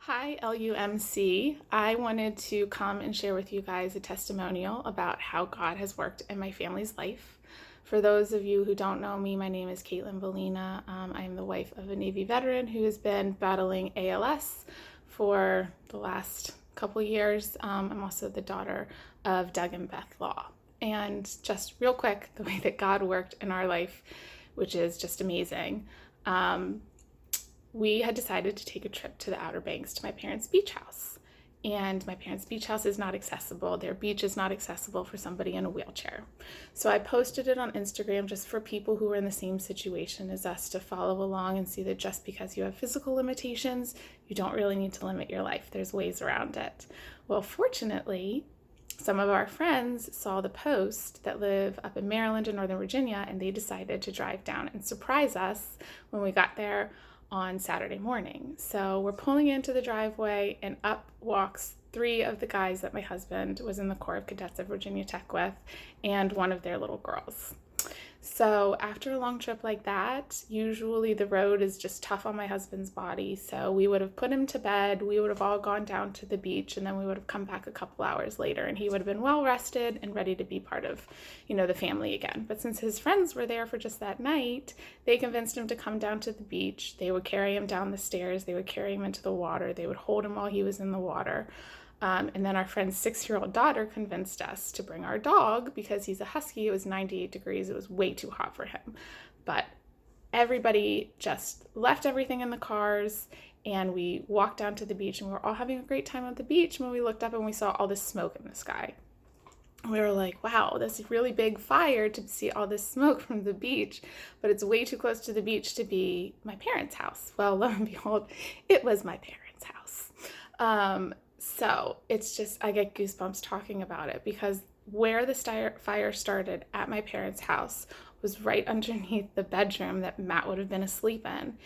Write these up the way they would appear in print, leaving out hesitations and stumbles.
Hi, LUMC. I wanted to come and share with you guys a testimonial about how God has worked in my family's life. For those of you who don't know me, my name is Bellina. I am the wife of a Navy veteran who has been battling ALS for the last couple years. I'm also the daughter of Doug and Beth Law. And just real quick, the way that God worked in our life, which is just amazing. We had decided to take a trip to the Outer Banks to my parents' beach house. And my parents' beach house is not accessible. Their beach is not accessible for somebody in a wheelchair. So I posted it on Instagram just for people who are in the same situation as us to follow along and see that just because you have physical limitations, you don't really need to limit your life. There's ways around it. Well, fortunately, some of our friends saw the post that live up in Maryland and Northern Virginia, and they decided to drive down and surprise us when we got there on Saturday morning. So we're pulling into the driveway, and up walks three of the guys that my husband was in the Corps of Cadets at Virginia Tech with, and one of their little girls. So after a long trip like that, usually the road is just tough on my husband's body. So we would have put him to bed. We would have all gone down to the beach, and then we would have come back a couple hours later, and he would have been well rested and ready to be part of, the family again. But since his friends were there for just that night, they convinced him to come down to the beach. They would carry him down the stairs. They would carry him into the water. They would hold him while he was in the water. And then our friend's 6-year-old daughter convinced us to bring our dog because he's a husky. It was 98 degrees. It was way too hot for him. But everybody just left everything in the cars, and we walked down to the beach, and we were all having a great time at the beach when we looked up and we saw all this smoke in the sky. We were like, wow, this is really big fire to see all this smoke from the beach, but it's way too close to the beach to be my parents' house. Well, lo and behold, it was my parents' house. So it's just, I get goosebumps talking about it because where the fire started at my parents' house was right underneath the bedroom that Matt would have been asleep in,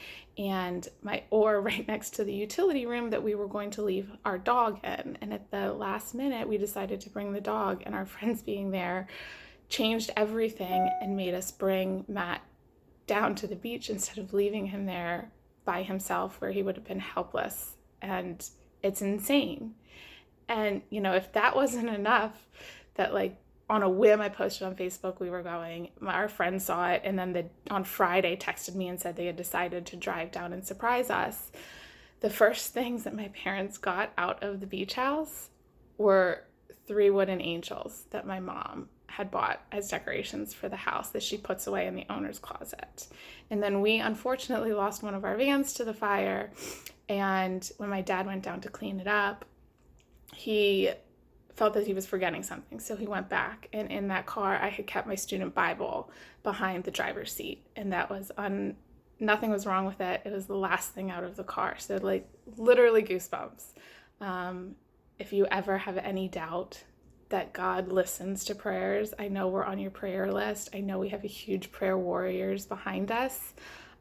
or right next to the utility room that we were going to leave our dog in. And at the last minute, we decided to bring the dog, and our friends being there changed everything and made us bring Matt down to the beach instead of leaving him there by himself where he would have been helpless. And it's insane. And, if that wasn't enough, that on a whim I posted on Facebook we were going, our friend saw it, and then on Friday texted me and said they had decided to drive down and surprise us. The first things that my parents got out of the beach house were 3 wooden angels that my mom had bought as decorations for the house that she puts away in the owner's closet. And then we unfortunately lost one of our vans to the fire, and when my dad went down to clean it up, he felt that he was forgetting something. So he went back, and in that car, I had kept my student Bible behind the driver's seat, and that was nothing was wrong with it. It was the last thing out of the car. So literally goosebumps. If you ever have any doubt that God listens to prayers, I know we're on your prayer list. I know we have a huge prayer warriors behind us.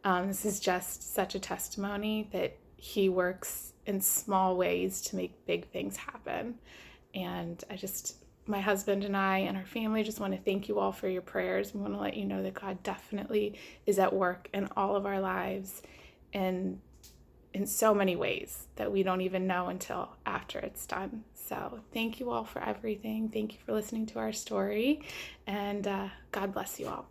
This is just such a testimony that he works in small ways to make big things happen. And my husband and I and our family just want to thank you all for your prayers. We want to let you know that God definitely is at work in all of our lives and in so many ways that we don't even know until after it's done. So thank you all for everything. Thank you for listening to our story, and God bless you all.